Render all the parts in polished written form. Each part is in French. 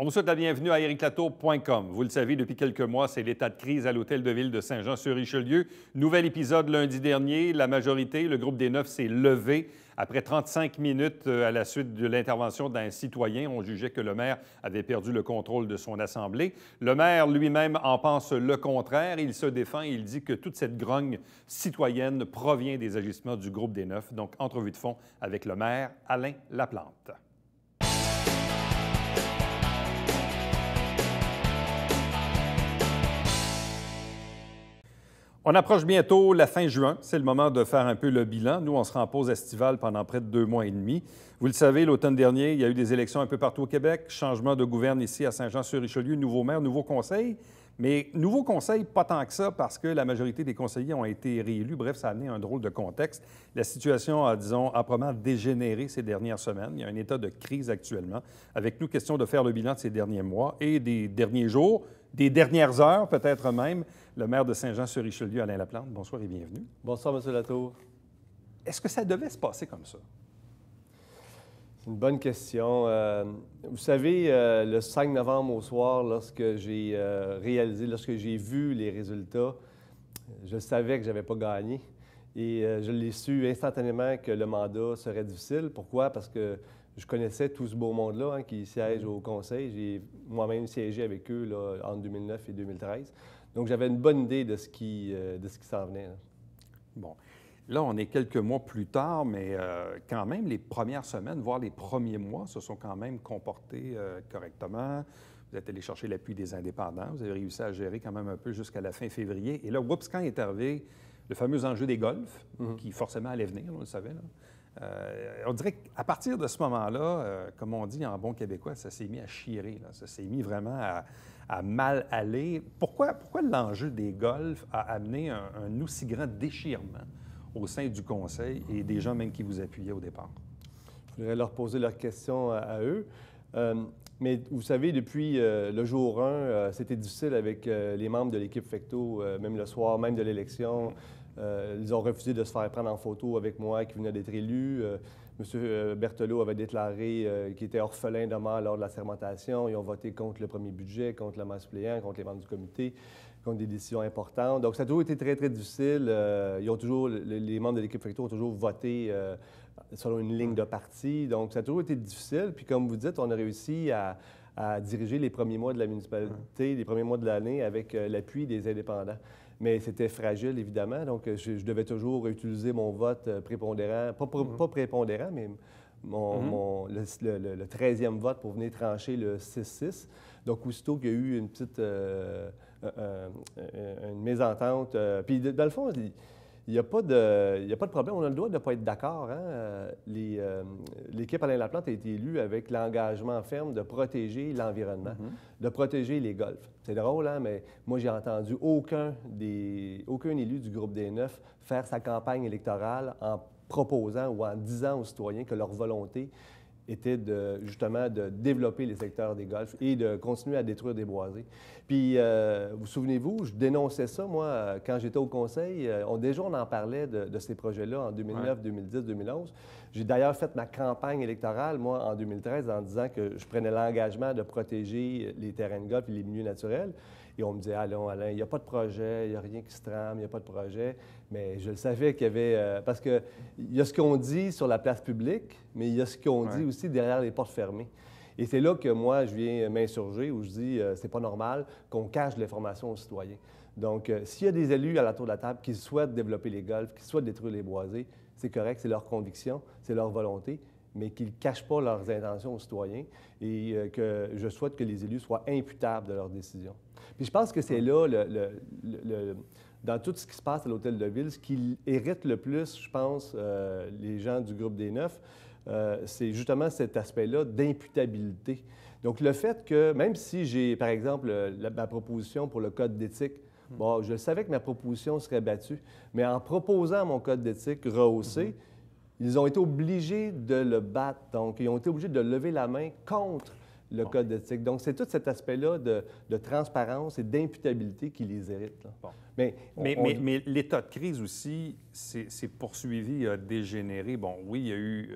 On vous souhaite la bienvenue à ericlatour.com. Vous le savez, depuis quelques mois, c'est l'état de crise à l'Hôtel de Ville de Saint-Jean-sur-Richelieu. Nouvel épisode lundi dernier. La majorité, le groupe des 9, s'est levé. Après 35 minutes à la suite de l'intervention d'un citoyen, on jugeait que le maire avait perdu le contrôle de son assemblée. Le maire lui-même en pense le contraire. Il se défend et il dit que toute cette grogne citoyenne provient des agissements du groupe des 9. Donc, entrevue de fond avec le maire Alain Laplante. On approche bientôt la fin juin. C'est le moment de faire un peu le bilan. Nous, on sera en pause estivale pendant près de 2 mois et demi. Vous le savez, l'automne dernier, il y a eu des élections un peu partout au Québec. Changement de gouverne ici à Saint-Jean-sur-Richelieu. Nouveau maire, nouveau conseil. Mais nouveau conseil, pas tant que ça, parce que la majorité des conseillers ont été réélus. Bref, ça a amené un drôle de contexte. La situation a, disons, âprement dégénéré ces dernières semaines. Il y a un état de crise actuellement. Avec nous, question de faire le bilan de ces derniers mois et des derniers jours, des dernières heures peut-être même. Le maire de Saint-Jean-sur-Richelieu, Alain Laplante, bonsoir et bienvenue. Bonsoir, M. Latour. Est-ce que ça devait se passer comme ça? C'est une bonne question. Vous savez, le 5 novembre au soir, lorsque j'ai lorsque j'ai vu les résultats, je savais que je n'avais pas gagné. Et je l'ai su instantanément que le mandat serait difficile. Pourquoi? Parce que je connaissais tout ce beau monde-là qui siège au conseil. J'ai moi-même siégé avec eux là, entre 2009 et 2013. Donc, j'avais une bonne idée de ce qui s'en venait. Là. Bon. Là, on est quelques mois plus tard, mais quand même, les premières semaines, voire les premiers mois, se sont quand même comportés correctement. Vous êtes allé chercher l'appui des indépendants. Vous avez réussi à gérer quand même un peu jusqu'à la fin février. Et là, oups, quand est arrivé le fameux enjeu des golfs, qui forcément allait venir, on le savait. Là. On dirait qu'à partir de ce moment-là, comme on dit en bon québécois, ça s'est mis à chirer. Là. Ça s'est mis vraiment à mal aller. Pourquoi l'enjeu des golfs a amené un aussi grand déchirement au sein du conseil et des gens même qui vous appuyaient au départ? Je voudrais leur poser leurs questions à eux. Mais vous savez, depuis le jour 1, c'était difficile avec les membres de l'équipe Fecteau, même le soir même de l'élection. Ils ont refusé de se faire prendre en photo avec moi qui venait d'être élu. M. Berthelot avait déclaré qu'il était orphelin de mort lors de la sermentation. Ils ont voté contre le premier budget, contre le maire suppléant, contre les membres du comité, contre des décisions importantes. Donc, ça a toujours été très, très difficile. Les membres de l'équipe Fecteau ont toujours voté selon une ligne de parti. Donc, ça a toujours été difficile. Puis, comme vous dites, on a réussi à diriger les premiers mois de la municipalité, les premiers mois de l'année avec l'appui des indépendants. Mais c'était fragile, évidemment. Donc, je devais toujours utiliser mon vote prépondérant, pas prépondérant, mais le 13e vote pour venir trancher le 6-6. Donc, aussitôt qu'il y a eu une petite une mésentente, puis dans le fond, il n'y a pas de problème. On a le droit de ne pas être d'accord. Hein? L'équipe Alain Laplante a été élue avec l'engagement ferme de protéger l'environnement, de protéger les golfs. C'est drôle, hein? Mais moi, j'ai entendu aucun élu du groupe des 9 faire sa campagne électorale en proposant ou en disant aux citoyens que leur volonté était justement de développer les secteurs des golfs et de continuer à détruire des boisés. Puis, vous souvenez-vous, je dénonçais ça, moi, quand j'étais au conseil. Déjà, on en parlait de ces projets-là en 2009, 2010, 2011. J'ai d'ailleurs fait ma campagne électorale, moi, en 2013, en disant que je prenais l'engagement de protéger les terrains de golf et les milieux naturels. Et on me disait, allons, Alain, il n'y a pas de projet, il n'y a rien qui se trame, il n'y a pas de projet. Mais je le savais qu'il y avait... parce qu'il y a ce qu'on dit sur la place publique, mais il y a ce qu'on dit aussi derrière les portes fermées. Et c'est là que moi, je viens m'insurger, où je dis, c'est pas normal qu'on cache l'information aux citoyens. Donc, s'il y a des élus à la tour de la table qui souhaitent développer les golfs, qui souhaitent détruire les boisés, c'est correct, c'est leur conviction, c'est leur volonté, mais qu'ils ne cachent pas leurs intentions aux citoyens et que je souhaite que les élus soient imputables de leurs décisions. Puis je pense que c'est là, dans tout ce qui se passe à l'Hôtel de Ville, ce qui hérite le plus, je pense, les gens du groupe des 9, c'est justement cet aspect-là d'imputabilité. Donc, le fait que, même si j'ai, par exemple, ma proposition pour le code d'éthique, bon, je savais que ma proposition serait battue, mais en proposant mon code d'éthique rehaussé, ils ont été obligés de le battre. Donc, ils ont été obligés de lever la main contre le code d'éthique. Donc, c'est tout cet aspect-là de transparence et d'imputabilité qui les hérite. Là. Bon. Mais l'état de crise aussi s'est poursuivi, a dégénéré. Bon, oui, il y a eu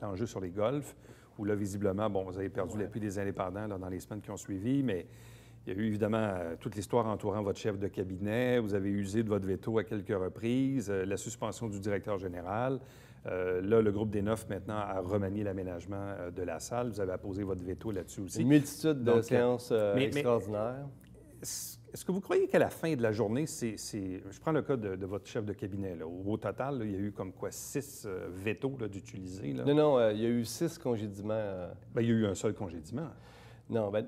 l'enjeu sur les golfs. où là, visiblement, bon, vous avez perdu l'appui des indépendants là, dans les semaines qui ont suivi, mais il y a eu évidemment toute l'histoire entourant votre chef de cabinet. Vous avez usé de votre veto à quelques reprises, la suspension du directeur général. Là, le groupe des 9, maintenant, a remanié l'aménagement de la salle. Vous avez apposé votre veto là-dessus aussi. Une multitude de séances extraordinaires. Est-ce que vous croyez qu'à la fin de la journée, je prends le cas de votre chef de cabinet, là, au total, là, il y a eu comme quoi 6 vétos d'utiliser? Non, il y a eu 6 congédiements. Bien, il y a eu un seul congédiement. Non, bien,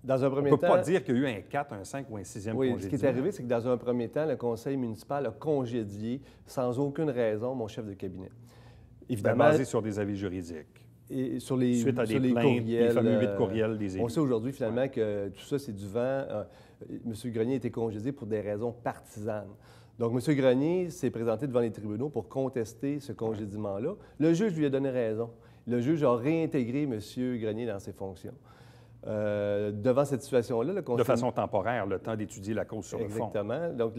dans un premier temps... On ne peut pas dire qu'il y a eu un 4, un 5 ou un 6e congédiement. Oui, ce qui est arrivé, c'est que dans un premier temps, le conseil municipal a congédié sans aucune raison mon chef de cabinet. Évidemment, basé sur des avis juridiques. Et sur les, suite à sur des les plaintes, courriels, les fameux 8 courriels des élus. On sait aujourd'hui, finalement, que tout ça, c'est du vent. M. Grenier a été congédié pour des raisons partisanes. Donc, M. Grenier s'est présenté devant les tribunaux pour contester ce congédiement-là. Le juge lui a donné raison. Le juge a réintégré M. Grenier dans ses fonctions. Devant cette situation-là, le conseil... De façon temporaire, le temps d'étudier la cause sur le fond. Exactement. Donc,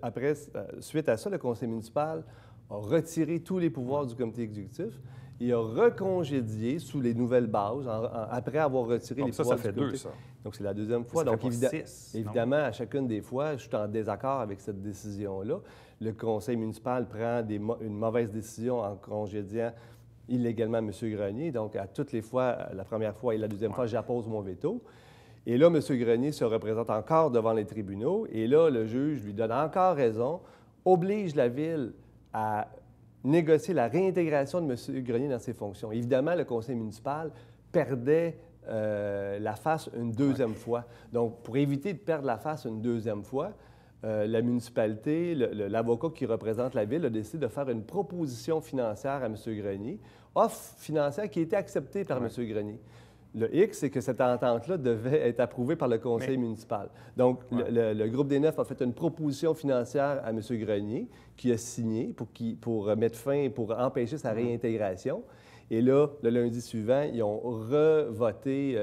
après, suite à ça, le conseil municipal a retiré tous les pouvoirs du comité exécutif et a recongédié sous les nouvelles bases, après avoir retiré les pouvoirs du comité. Ça fait 2, ça. Donc, c'est la deuxième fois. Donc, évidemment, à chacune des fois, je suis en désaccord avec cette décision-là. Le conseil municipal prend une mauvaise décision en congédiant illégalement M. Grenier. Donc, à toutes les fois, la première fois et la deuxième fois, j'appose mon veto. Et là, M. Grenier se représente encore devant les tribunaux. Et là, le juge lui donne encore raison, oblige la Ville à négocier la réintégration de M. Grenier dans ses fonctions. Évidemment, le conseil municipal perdait la face une deuxième fois. Donc, pour éviter de perdre la face une deuxième fois, la municipalité, l'avocat qui représente la Ville a décidé de faire une proposition financière à M. Grenier, offre financière qui a été acceptée par M. Grenier. Le hic, c'est que cette entente-là devait être approuvée par le conseil municipal. Donc, le groupe des 9 a fait une proposition financière à M. Grenier qui a signé pour mettre fin, pour empêcher sa réintégration. Et là, le lundi suivant, ils ont voté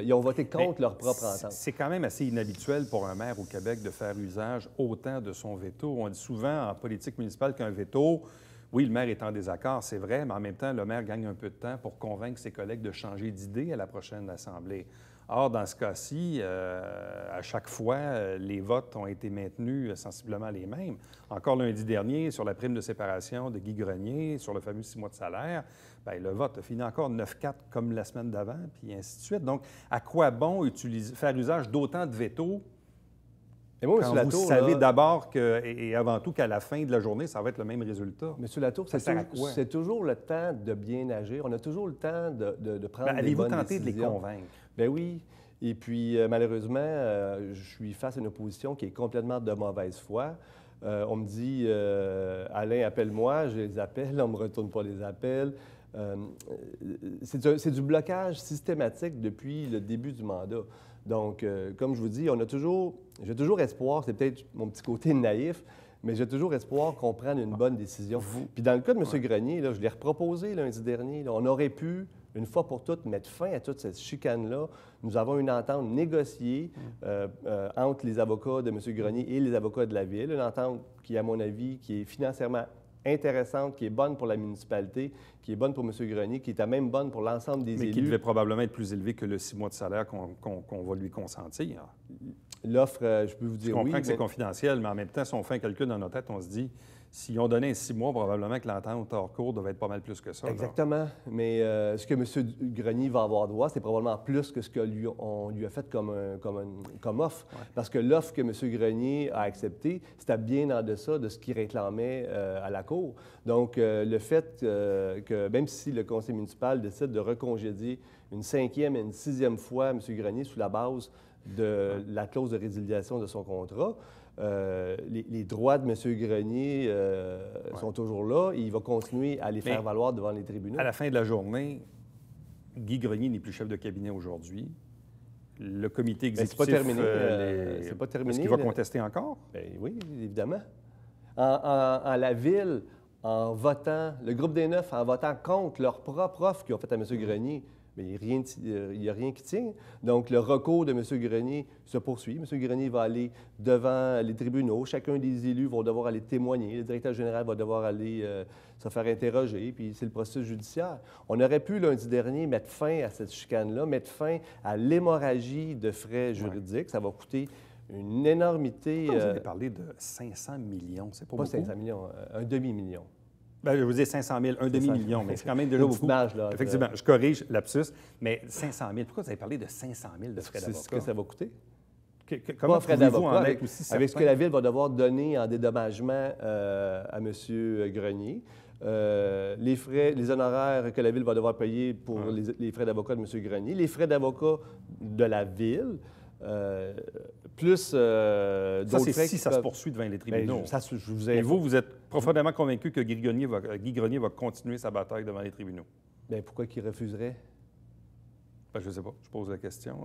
contre leur propre entente. C'est quand même assez inhabituel pour un maire au Québec de faire usage autant de son veto. On dit souvent en politique municipale qu'un veto, oui, le maire est en désaccord, c'est vrai, mais en même temps, le maire gagne un peu de temps pour convaincre ses collègues de changer d'idée à la prochaine Assemblée. Or, dans ce cas-ci, à chaque fois, les votes ont été maintenus sensiblement les mêmes. Encore lundi dernier, sur la prime de séparation de Guy Grenier, sur le fameux 6 mois de salaire, bien, le vote a fini encore 9-4 comme la semaine d'avant, puis ainsi de suite. Donc, à quoi bon faire usage d'autant de vétos quand vous savez d'abord et avant tout qu'à la fin de la journée, ça va être le même résultat? M. Latour, c'est toujours le temps de bien agir. On a toujours le temps de prendre des bonnes décisions. Allez-vous tenter de les convaincre? Bien oui. Et puis, malheureusement, je suis face à une opposition qui est complètement de mauvaise foi. On me dit, Alain, appelle-moi, je les appelle, on ne me retourne pas les appels. C'est du blocage systématique depuis le début du mandat. Donc, comme je vous dis, j'ai toujours espoir, c'est peut-être mon petit côté naïf, mais j'ai toujours espoir qu'on prenne une bonne décision. Puis dans le cas de M. Grenier, là, je l'ai reproposé lundi dernier, là, on aurait pu, une fois pour toutes, mettre fin à toute cette chicane-là. Nous avons une entente négociée entre les avocats de M. Grenier et les avocats de la Ville, une entente qui, à mon avis, qui est financièrement intéressante, qui est bonne pour la municipalité, qui est bonne pour M. Grenier, qui est à même bonne pour l'ensemble des élus. Mais qui devait probablement être plus élevé que le 6 mois de salaire qu'on va lui consentir. L'offre, je peux vous dire oui. Je comprends que c'est confidentiel, mais en même temps, si on fait un calcul dans nos têtes, on se dit, s'ils ont donné un 6 mois, probablement que l'entente hors cours devait être pas mal plus que ça. Exactement. Là. Mais ce que M. Grenier va avoir droit, c'est probablement plus que ce qu'on lui a fait comme offre. Ouais. Parce que l'offre que M. Grenier a acceptée, c'était bien en deçà de ce qu'il réclamait à la Cour. Donc, le fait que même si le conseil municipal décide de recongédier une 5e et une 6e fois M. Grenier sous la base de la clause de résiliation de son contrat, les droits de M. Grenier sont toujours là et il va continuer à les faire valoir devant les tribunaux. À la fin de la journée, Guy Grenier n'est plus chef de cabinet aujourd'hui. Le comité exécutif... c'est pas terminé. C'est pas terminé. Est-ce qu'il va contester encore? Bien, oui, évidemment. En la Ville, en votant, le groupe des 9, en votant contre leur propre offre qu'ils ont faite à M. Grenier, mais il n'y a rien qui tient. Donc, le recours de M. Grenier se poursuit. M. Grenier va aller devant les tribunaux. Chacun des élus va devoir aller témoigner. Le directeur général va devoir aller se faire interroger, puis c'est le processus judiciaire. On aurait pu, lundi dernier, mettre fin à cette chicane-là, mettre fin à l'hémorragie de frais juridiques. Ça va coûter une énormité. Vous avez parlé de 500 millions, c'est pas beaucoup? 500 millions, un demi-million. Bien, je vous dis 500 000, un demi-million, mais c'est quand même déjà beaucoup. Marge, là, effectivement, je corrige, lapsus, mais 500 000. Pourquoi vous avez parlé de 500 000 de frais d'avocat? C'est ce que ça va coûter. Comment frais d'avocat avec ce que la Ville va devoir donner en dédommagement à M. Grenier, les honoraires que la Ville va devoir payer pour les frais d'avocat de M. Grenier, les frais d'avocat de la Ville, plus d'autres frais. Si ça se poursuit devant les tribunaux. Et vous êtes profondément convaincu que Guy Grenier va continuer sa bataille devant les tribunaux? Bien, pourquoi qu'il refuserait? Ben, je ne sais pas. Je pose la question.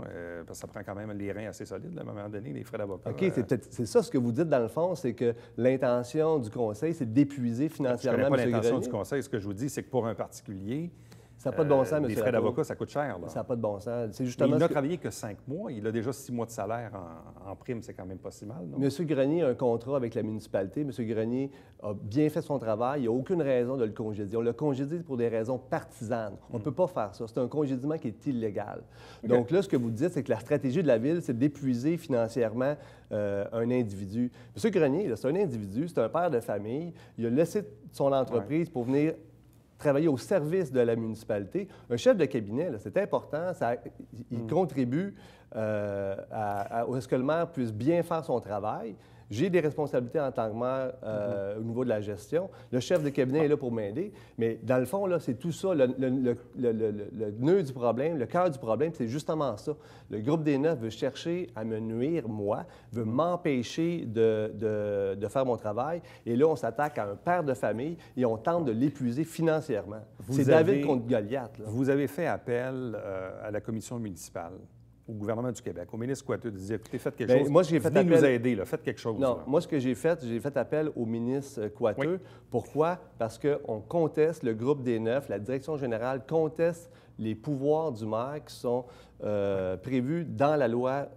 Parce que ça prend quand même les reins assez solides, à un moment donné, les frais d'avocat. OK, c'est ça ce que vous dites, dans le fond, c'est que l'intention du Conseil, c'est d'épuiser financièrement M. Grenier. Je ne connais pas l'intention du Conseil. Ce que je vous dis, c'est que pour un particulier, ça n'a pas de bon sens, M. les frais d'avocat, ça coûte cher. Là. Ça n'a pas de bon sens. C'est justement il n'a travaillé que 5 mois. Il a déjà 6 mois de salaire en prime. C'est quand même pas si mal. Non? M. Grenier a un contrat avec la municipalité. M. Grenier a bien fait son travail. Il n'y a aucune raison de le congédier. On l'a congédié pour des raisons partisanes. On ne peut pas faire ça. C'est un congédiement qui est illégal. Okay. Donc là, ce que vous dites, c'est que la stratégie de la Ville, c'est d'épuiser financièrement un individu. M. Grenier, c'est un individu, c'est un père de famille. Il a laissé son entreprise pour venir travailler au service de la municipalité. Un chef de cabinet, c'est important, il contribue à ce que le maire puisse bien faire son travail. J'ai des responsabilités en tant que maire au niveau de la gestion. Le chef de cabinet est là pour m'aider. Mais dans le fond, là, c'est tout ça. Le nœud du problème, le cœur du problème, c'est justement ça. Le groupe des Neufs veut chercher à me nuire, moi, veut m'empêcher de faire mon travail. Et là, on s'attaque à un père de famille et on tente de l'épuiser financièrement. C'est David contre Goliath. Là. Vous avez fait appel à la commission municipale, au gouvernement du Québec, au ministre Coiteux, de dire, écoutez, faites quelque chose. Moi, venez nous aider, là, faites quelque chose. Non, là. Moi, ce que j'ai fait appel au ministre Coiteux. Oui. Pourquoi? Parce qu'on conteste, le groupe des Neufs, la direction générale conteste les pouvoirs du maire qui sont prévus dans la loi,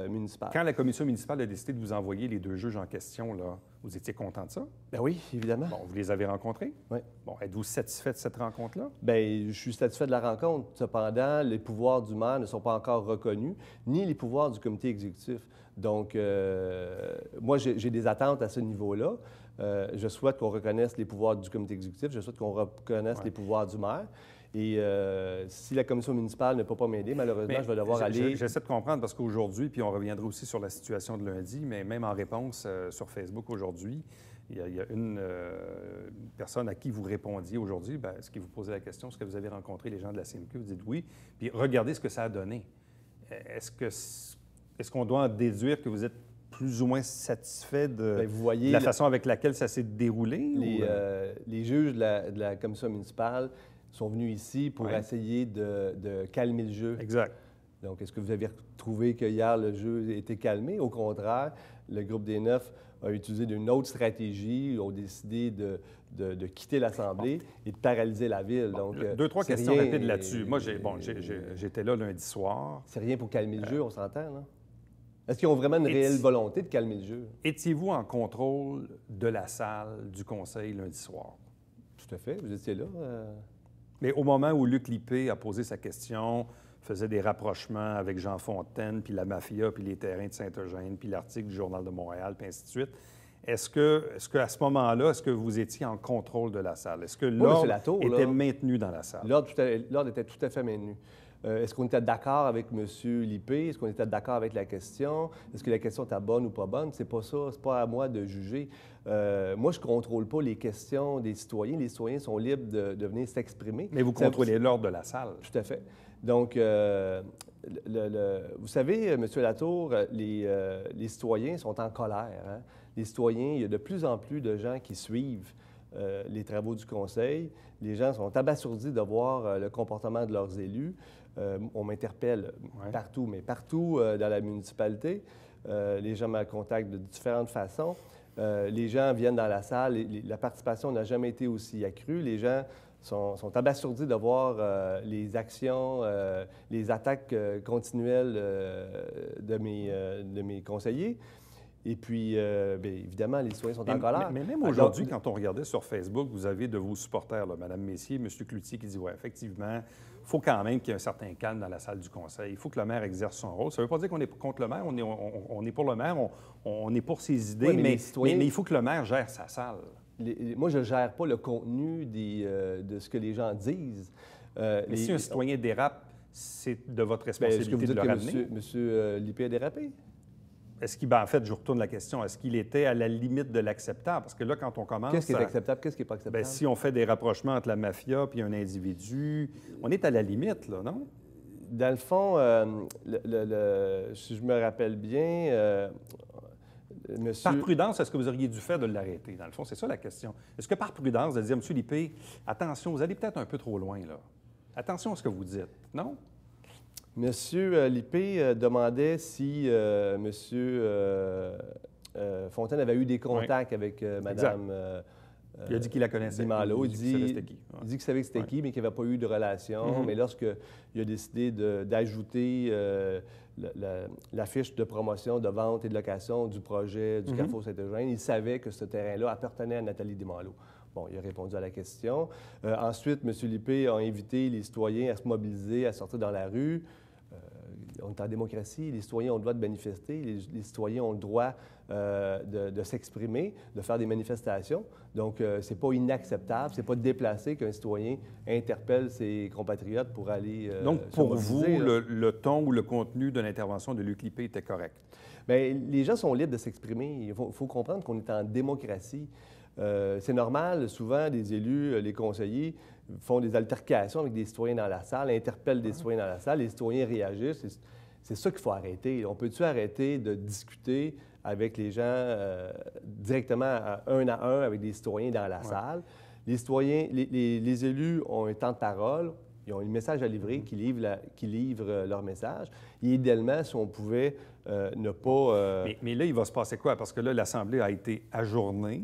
municipale. Quand la commission municipale a décidé de vous envoyer les 2 juges en question, là, vous étiez content de ça? Bien oui, évidemment. Bon, vous les avez rencontrés? Oui. Bon, êtes-vous satisfait de cette rencontre-là? Bien, je suis satisfait de la rencontre. Cependant, les pouvoirs du maire ne sont pas encore reconnus, ni les pouvoirs du comité exécutif. Donc, moi, j'ai des attentes à ce niveau-là. Je souhaite qu'on reconnaisse les pouvoirs du comité exécutif. Je souhaite qu'on reconnaisse les pouvoirs du maire. Et si la commission municipale ne peut pas m'aider, malheureusement, je vais devoir aller... J'essaie de comprendre parce qu'aujourd'hui, puis on reviendra aussi sur la situation de lundi, mais même en réponse sur Facebook aujourd'hui, il y a une personne à qui vous répondiez aujourd'hui, bien, ce qui vous posait la question, est-ce que vous avez rencontré les gens de la CMQ? Vous dites oui. Puis regardez ce que ça a donné. Est-ce qu'on doit en déduire que vous êtes plus ou moins satisfait de la façon avec laquelle ça s'est déroulé? Les juges de la commission municipale sont venus ici pour essayer de calmer le jeu. Exact. Donc, est-ce que vous avez trouvé que hier, le jeu était calmé? Au contraire, le groupe des Neufs a utilisé une autre stratégie, ont décidé de quitter l'Assemblée et de paralyser la Ville. Bon, donc, 2-3 questions rapides là-dessus. Moi, j'étais là lundi soir. C'est rien pour calmer le jeu, on s'entend, là? Est-ce qu'ils ont vraiment une réelle volonté de calmer le jeu? Étiez-vous en contrôle de la salle du conseil lundi soir? Tout à fait, vous étiez là. Mais au moment où Luc Lippé a posé sa question, faisait des rapprochements avec Jean Fontaine, puis la mafia, puis les terrains de Saint-Eugène, puis l'article du Journal de Montréal, puis ainsi de suite, est-ce qu'à ce moment-là, est-ce que vous étiez en contrôle de la salle? Est-ce que l'ordre était maintenu dans la salle? L'ordre était tout à fait maintenu. Est-ce qu'on était d'accord avec M. Lippé? Est-ce qu'on était d'accord avec la question? Est-ce que la question était bonne ou pas bonne? C'est pas ça. C'est pas à moi de juger. Moi, je ne contrôle pas les questions des citoyens. Les citoyens sont libres de venir s'exprimer. Mais vous contrôlez l'ordre de la salle. Tout à fait. Donc, vous savez, M. Latour, les citoyens sont en colère. Hein? Les citoyens, il y a de plus en plus de gens qui suivent les travaux du Conseil. Les gens sont abasourdis de voir le comportement de leurs élus. On m'interpelle partout, mais partout dans la municipalité. Les gens me contactent de différentes façons. Les gens viennent dans la salle, la participation n'a jamais été aussi accrue. Les gens sont abasourdis de voir les actions, les attaques continuelles de mes conseillers. Et puis, bien évidemment, les citoyens sont en colère. Mais même aujourd'hui, quand on regardait sur Facebook, vous avez de vos supporters, là, Mme Messier, M. Cloutier, qui dit « Oui, effectivement, il faut quand même qu'il y ait un certain calme dans la salle du conseil. Il faut que le maire exerce son rôle. » Ça ne veut pas dire qu'on est contre le maire. On est pour le maire, on est pour ses idées, oui, mais il faut que le maire gère sa salle. Moi, je ne gère pas le contenu de ce que les gens disent. Mais si un citoyen dérape, c'est de votre responsabilité de le ramener. M. Lippé a dérapé? Est-ce qu'il, en fait, je retourne la question, est-ce qu'il était à la limite de l'acceptable? Parce que là, quand on commence... Qu'est-ce qui est acceptable? Qu'est-ce qui n'est pas acceptable? Bien, si on fait des rapprochements entre la mafia et un individu, on est à la limite, là, non? Dans le fond, si je me rappelle bien, monsieur... Par prudence, est-ce que vous auriez dû faire de l'arrêter? Dans le fond, c'est ça la question. Est-ce que par prudence, de dire, M. Lippé, attention, vous allez peut-être un peu trop loin, là. Attention à ce que vous dites, non? Monsieur Lippé demandait si Monsieur Fontaine avait eu des contacts avec Mme il a dit qu'il la connaissait. Dimalo. Il dit qu'il savait que c'était qui, mais qu'il n'y avait pas eu de relation. Mais lorsqu'il a décidé d'ajouter la fiche de promotion, de vente et de location du projet du Carrefour Saint-Eugène, il savait que ce terrain-là appartenait à Nathalie Dimalo. Bon, il a répondu à la question. Ensuite, M. Lippé a invité les citoyens à se mobiliser, à sortir dans la rue. On est en démocratie, les citoyens ont le droit de manifester, les citoyens ont le droit de s'exprimer, de faire des manifestations. Donc, c'est pas inacceptable, c'est pas déplacé qu'un citoyen interpelle ses compatriotes pour aller Donc, pour vous, le ton ou le contenu de l'intervention de Luc Lippé était correct? Bien, les gens sont libres de s'exprimer. Il faut comprendre qu'on est en démocratie. C'est normal, souvent, les élus, les conseillers font des altercations avec des citoyens dans la salle, interpellent des citoyens dans la salle, les citoyens réagissent. C'est ça qu'il faut arrêter. On peut-tu arrêter de discuter avec les gens directement un à un avec des citoyens dans la salle? Les citoyens, les élus ont un temps de parole, ils ont un message à livrer, qui livrent leur message. Et idéalement, si on pouvait ne pas... Mais là, il va se passer quoi? Parce que là, l'Assemblée a été ajournée.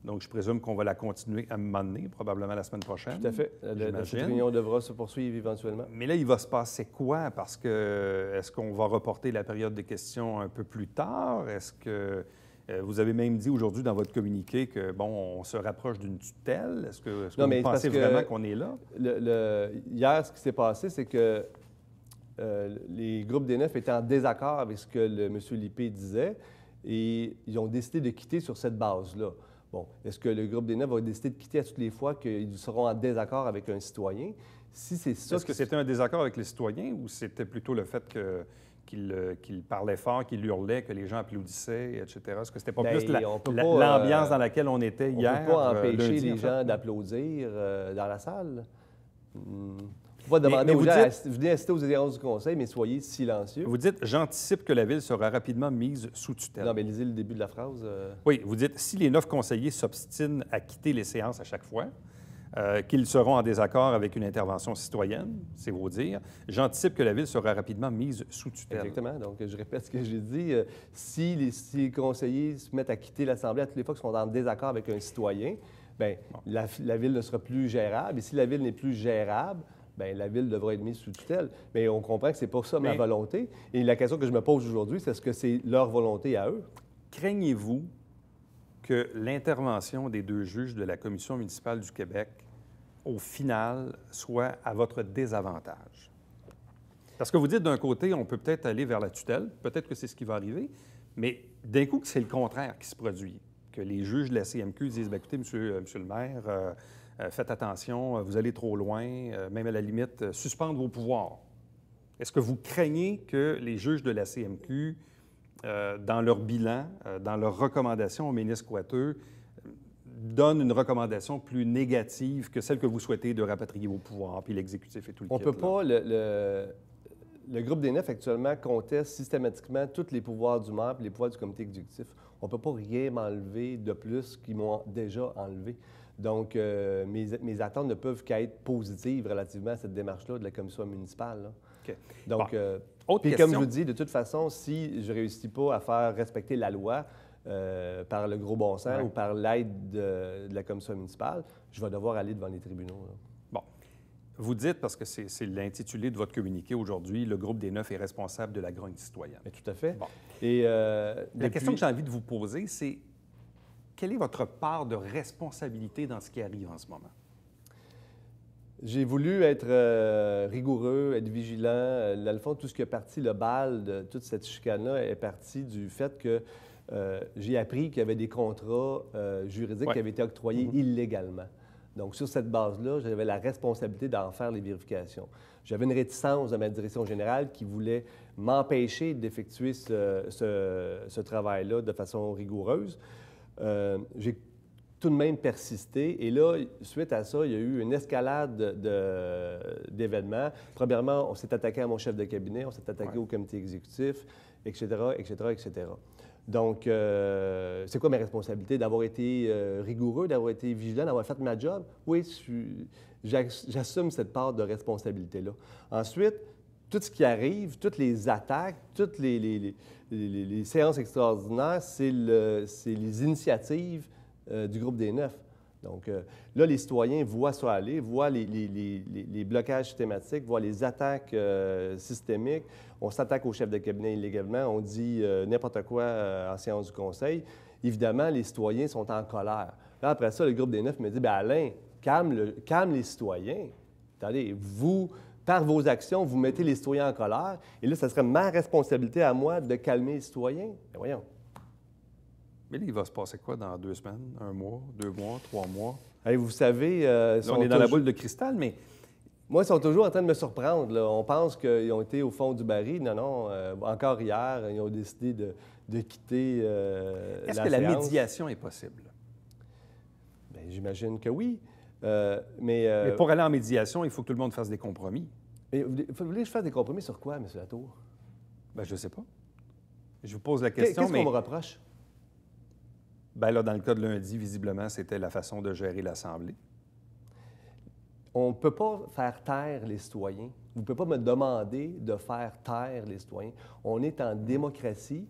Donc, je présume qu'on va la continuer à un moment donné, probablement la semaine prochaine. Tout à fait. Cette réunion devra se poursuivre éventuellement. Mais là, il va se passer quoi? Parce que est-ce qu'on va reporter la période des questions un peu plus tard? Est-ce que vous avez même dit aujourd'hui dans votre communiqué que, bon, on se rapproche d'une tutelle? Est-ce que vous pensez vraiment qu'on est là? Hier, ce qui s'est passé, c'est que les groupes des Neufs étaient en désaccord avec ce que M. Lippé disait et ils ont décidé de quitter sur cette base-là. Bon, est-ce que le groupe des Neufs va décider de quitter à toutes les fois qu'ils seront en désaccord avec un citoyen? Si c'est ça... Est-ce que c'était un désaccord avec les citoyens ou c'était plutôt le fait qu'il parlait fort, qu'il hurlait, que les gens applaudissaient, etc.? Est-ce que c'était pas plus l'ambiance dans laquelle on était hier? On ne peut pas empêcher les gens d'applaudir dans la salle. On va demander aux gens, venez assister aux audiences du Conseil, mais soyez silencieux. Vous dites, j'anticipe que la Ville sera rapidement mise sous tutelle. Non, mais lisez le début de la phrase. Oui, vous dites, si les 9 conseillers s'obstinent à quitter les séances à chaque fois, qu'ils seront en désaccord avec une intervention citoyenne, c'est vos dires, j'anticipe que la Ville sera rapidement mise sous tutelle. Exactement. Donc, je répète ce que j'ai dit. Si les conseillers se mettent à quitter l'Assemblée à toutes les fois qu'ils sont en désaccord avec un citoyen, bien, la Ville ne sera plus gérable. Et si la Ville n'est plus gérable, bien, la Ville devra être mise sous tutelle. Mais on comprend que c'est pas ça ma volonté. Et la question que je me pose aujourd'hui, c'est est-ce que c'est leur volonté à eux? Craignez-vous que l'intervention des 2 juges de la Commission municipale du Québec, au final, soit à votre désavantage? Parce que vous dites, d'un côté, on peut peut-être aller vers la tutelle, peut-être que c'est ce qui va arriver, mais d'un coup, c'est le contraire qui se produit, que les juges de la CMQ disent, bien, écoutez, monsieur le maire, faites attention, vous allez trop loin, même à la limite, suspendre vos pouvoirs. Est-ce que vous craignez que les juges de la CMQ, dans leur bilan, dans leurs recommandations au ministre Coiteux, donnent une recommandation plus négative que celle que vous souhaitez de rapatrier vos pouvoirs, puis l'exécutif et tout le On ne peut pas... Le groupe des Neufs, actuellement, conteste systématiquement tous les pouvoirs du maire et les pouvoirs du comité exécutif. On ne peut pas rien m'enlever de plus qu'ils m'ont déjà enlevé. Donc, mes attentes ne peuvent qu'être positives relativement à cette démarche-là de la commission municipale. Là. OK. Donc, Autre puis question. comme je vous dis, de toute façon, si je ne réussis pas à faire respecter la loi, par le gros bon sens Ouais. ou par l'aide de la commission municipale, je vais devoir aller devant les tribunaux. Là. Bon. Vous dites, parce que c'est l'intitulé de votre communiqué aujourd'hui, le groupe des 9 est responsable de la grogne citoyenne. Mais tout à fait. Bon. Et, La question que j'ai envie de vous poser, c'est quelle est votre part de responsabilité dans ce qui arrive en ce moment? J'ai voulu être rigoureux, être vigilant. Dans le fond, tout ce qui est parti, le bal de toute cette chicane-là est parti du fait que j'ai appris qu'il y avait des contrats juridiques qui avaient été octroyés illégalement. Donc, sur cette base-là, j'avais la responsabilité d'en faire les vérifications. J'avais une réticence de ma direction générale qui voulait m'empêcher d'effectuer ce travail-là de façon rigoureuse. J'ai tout de même persisté. Et là, suite à ça, il y a eu une escalade d'événements. Premièrement, on s'est attaqué à mon chef de cabinet, on s'est attaqué au comité exécutif, etc., etc., etc. Donc, c'est quoi ma responsabilité? D'avoir été rigoureux, d'avoir été vigilant, d'avoir fait ma job? Oui, j'assume cette part de responsabilité-là. Ensuite, tout ce qui arrive, toutes les attaques, toutes les séances extraordinaires, c'est les initiatives du groupe des 9. Donc, là, les citoyens voient ça aller, voient les blocages systématiques, voient les attaques systémiques. On s'attaque au chef de cabinet illégalement, on dit n'importe quoi en séance du conseil. Évidemment, les citoyens sont en colère. Là, après ça, le groupe des 9 me dit, bien, Alain, calme les citoyens. Attendez, vous, par vos actions, vous mettez les citoyens en colère. Et là, ce serait ma responsabilité à moi de calmer les citoyens. Bien, voyons. Mais là, il va se passer quoi dans 2 semaines, 1 mois, 2 mois, 3 mois? Hey, vous savez... Là, on est dans la boule de cristal, mais... Moi, ils sont toujours en train de me surprendre. Là. On pense qu'ils ont été au fond du baril. Non, non. Encore hier, ils ont décidé de quitter Est-ce que la médiation est possible? Bien, j'imagine que oui. Mais pour aller en médiation, il faut que tout le monde fasse des compromis. Mais vous voulez que je fasse des compromis sur quoi, M. Latour? Bien, je ne sais pas. Je vous pose la question, Qu'est-ce qu'on me reproche? Bien là, dans le cas de lundi, visiblement, c'était la façon de gérer l'Assemblée. On ne peut pas faire taire les citoyens. Vous ne pouvez pas me demander de faire taire les citoyens. On est en démocratie.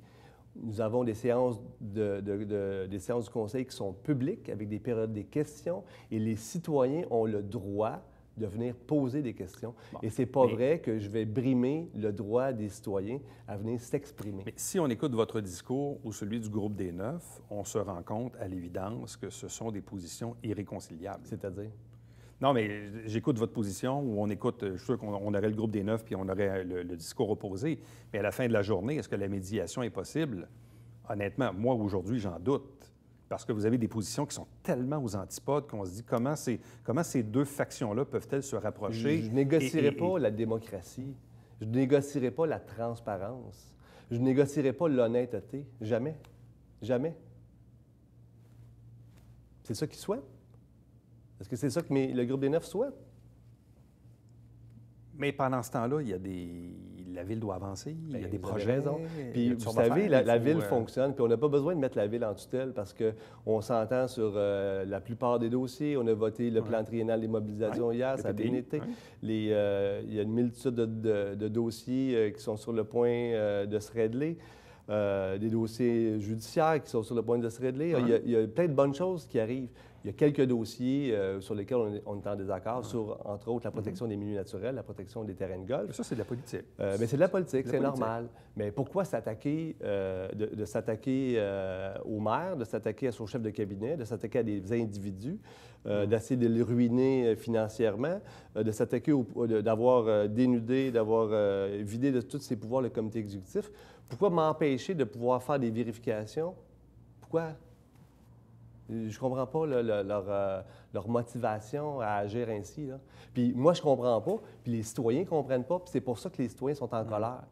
Nous avons des séances, des séances du Conseil qui sont publiques, avec des périodes des questions, et les citoyens ont le droit de venir poser des questions. Bon, et c'est pas vrai que je vais brimer le droit des citoyens à venir s'exprimer. Mais si on écoute votre discours ou celui du groupe des 9, on se rend compte à l'évidence que ce sont des positions irréconciliables. C'est-à-dire? Non, mais j'écoute votre position où on écoute, je suis sûr qu'on aurait le groupe des 9 puis on aurait le discours opposé. Mais à la fin de la journée, est-ce que la médiation est possible? Honnêtement, moi, aujourd'hui, j'en doute. Parce que vous avez des positions qui sont tellement aux antipodes qu'on se dit comment ces deux factions-là peuvent-elles se rapprocher? Je ne négocierai pas la démocratie. Je ne négocierai pas la transparence. Je ne négocierai pas l'honnêteté. Jamais. Jamais. C'est ça qu'ils souhaitent? Est-ce que c'est ça que le groupe des 9 souhaite? Mais pendant ce temps-là, la Ville doit avancer, il y a des projets. Raison. Puis vous savez, la Ville fonctionne, puis on n'a pas besoin de mettre la Ville en tutelle parce qu'on s'entend sur la plupart des dossiers. On a voté le plan triennal des mobilisations hier, ça a bien été. Il y a une multitude de dossiers qui sont sur le point de se régler. Des dossiers judiciaires qui sont sur le point de se régler. Il y a plein de bonnes choses qui arrivent. Il y a quelques dossiers sur lesquels on est en désaccord, sur, entre autres, la protection des milieux naturels, la protection des terrains de golf. Ça, c'est de la politique. Mais c'est de la politique, c'est normal. Mais pourquoi s'attaquer, de s'attaquer au maire, de s'attaquer à son chef de cabinet, de s'attaquer à des individus, d'essayer de les ruiner financièrement, de s'attaquer, d'avoir dénudé, d'avoir vidé de tous ses pouvoirs le comité exécutif? Pourquoi m'empêcher de pouvoir faire des vérifications? Pourquoi? Je ne comprends pas leur motivation à agir ainsi. Là. Puis moi, je ne comprends pas, puis les citoyens ne comprennent pas, puis c'est pour ça que les citoyens sont en colère.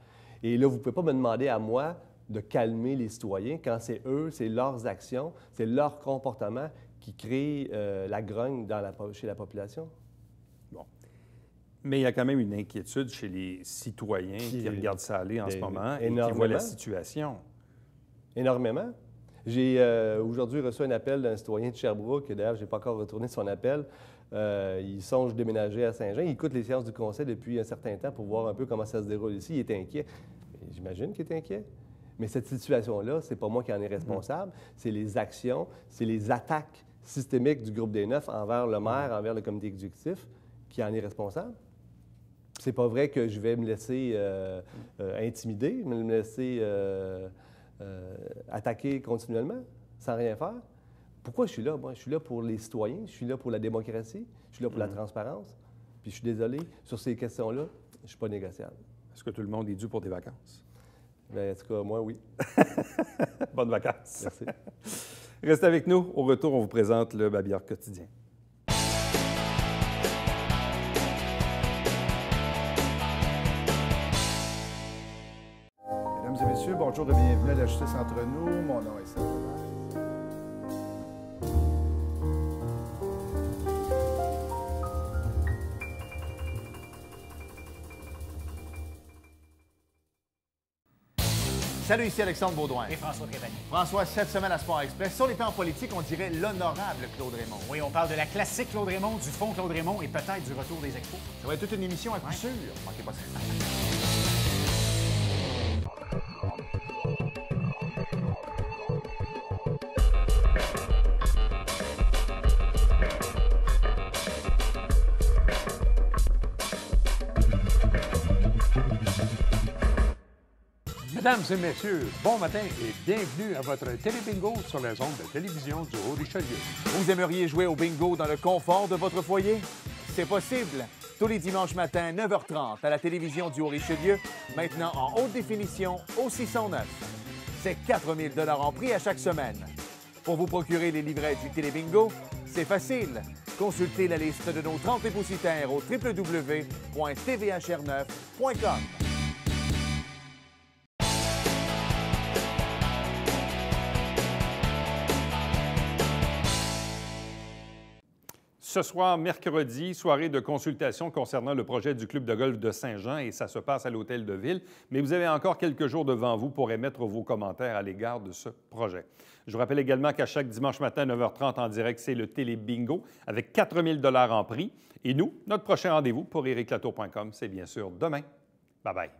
Et là, vous ne pouvez pas me demander à moi de calmer les citoyens quand c'est eux, c'est leurs actions, c'est leur comportement qui crée la grogne chez la population. Bon. Mais il y a quand même une inquiétude chez les citoyens qui regardent ça aller en ce moment et qui voient la situation. Énormément. J'ai aujourd'hui reçu un appel d'un citoyen de Sherbrooke, d'ailleurs, je n'ai pas encore retourné son appel. Il songe déménager à Saint-Jean. Il écoute les séances du conseil depuis un certain temps pour voir un peu comment ça se déroule ici. Il est inquiet. J'imagine qu'il est inquiet. Mais cette situation-là, c'est pas moi qui en est responsable, c'est les actions, c'est les attaques systémiques du groupe des 9 envers le maire, envers le comité exécutif, qui en est responsable. C'est pas vrai que je vais me laisser intimider, me laisser attaquer continuellement, sans rien faire. Pourquoi je suis là? Moi, je suis là pour les citoyens, je suis là pour la démocratie, je suis là pour la transparence. Puis je suis désolé, sur ces questions-là, je ne suis pas négociable. Est-ce que tout le monde est dû pour des vacances? Bien, en tout cas, moi, oui. Bonnes vacances. Merci. Restez avec nous. Au retour, on vous présente le Babillard quotidien. Mesdames et messieurs, bonjour et bienvenue à la Justice entre nous. Mon nom est Serge. Salut, ici Alexandre Baudouin. Et François Trépanier. François, cette semaine à Sport Express, sur les plans politiques, on dirait l'honorable Claude Raymond. Oui, on parle de la classique Claude Raymond, du fond Claude Raymond et peut-être du retour des expos. Ça va être toute une émission à coup sûr. Manquez pas ça. Mesdames et messieurs, bon matin et bienvenue à votre télébingo sur les ondes de télévision du Haut-Richelieu. Vous aimeriez jouer au bingo dans le confort de votre foyer? C'est possible. Tous les dimanches matins, 9h30, à la télévision du Haut-Richelieu, maintenant en haute définition au 609. C'est 4 000 $ en prix à chaque semaine. Pour vous procurer les livrets du télébingo, c'est facile. Consultez la liste de nos 30 dépositaires au www.tvhr9.com. Ce soir, mercredi, soirée de consultation concernant le projet du club de golf de Saint-Jean et ça se passe à l'Hôtel de Ville. Mais vous avez encore quelques jours devant vous pour émettre vos commentaires à l'égard de ce projet. Je vous rappelle également qu'à chaque dimanche matin à 9h30 en direct, c'est le Télé Bingo avec 4 000 $ en prix. Et nous, notre prochain rendez-vous pour ericlatour.com, c'est bien sûr demain. Bye bye.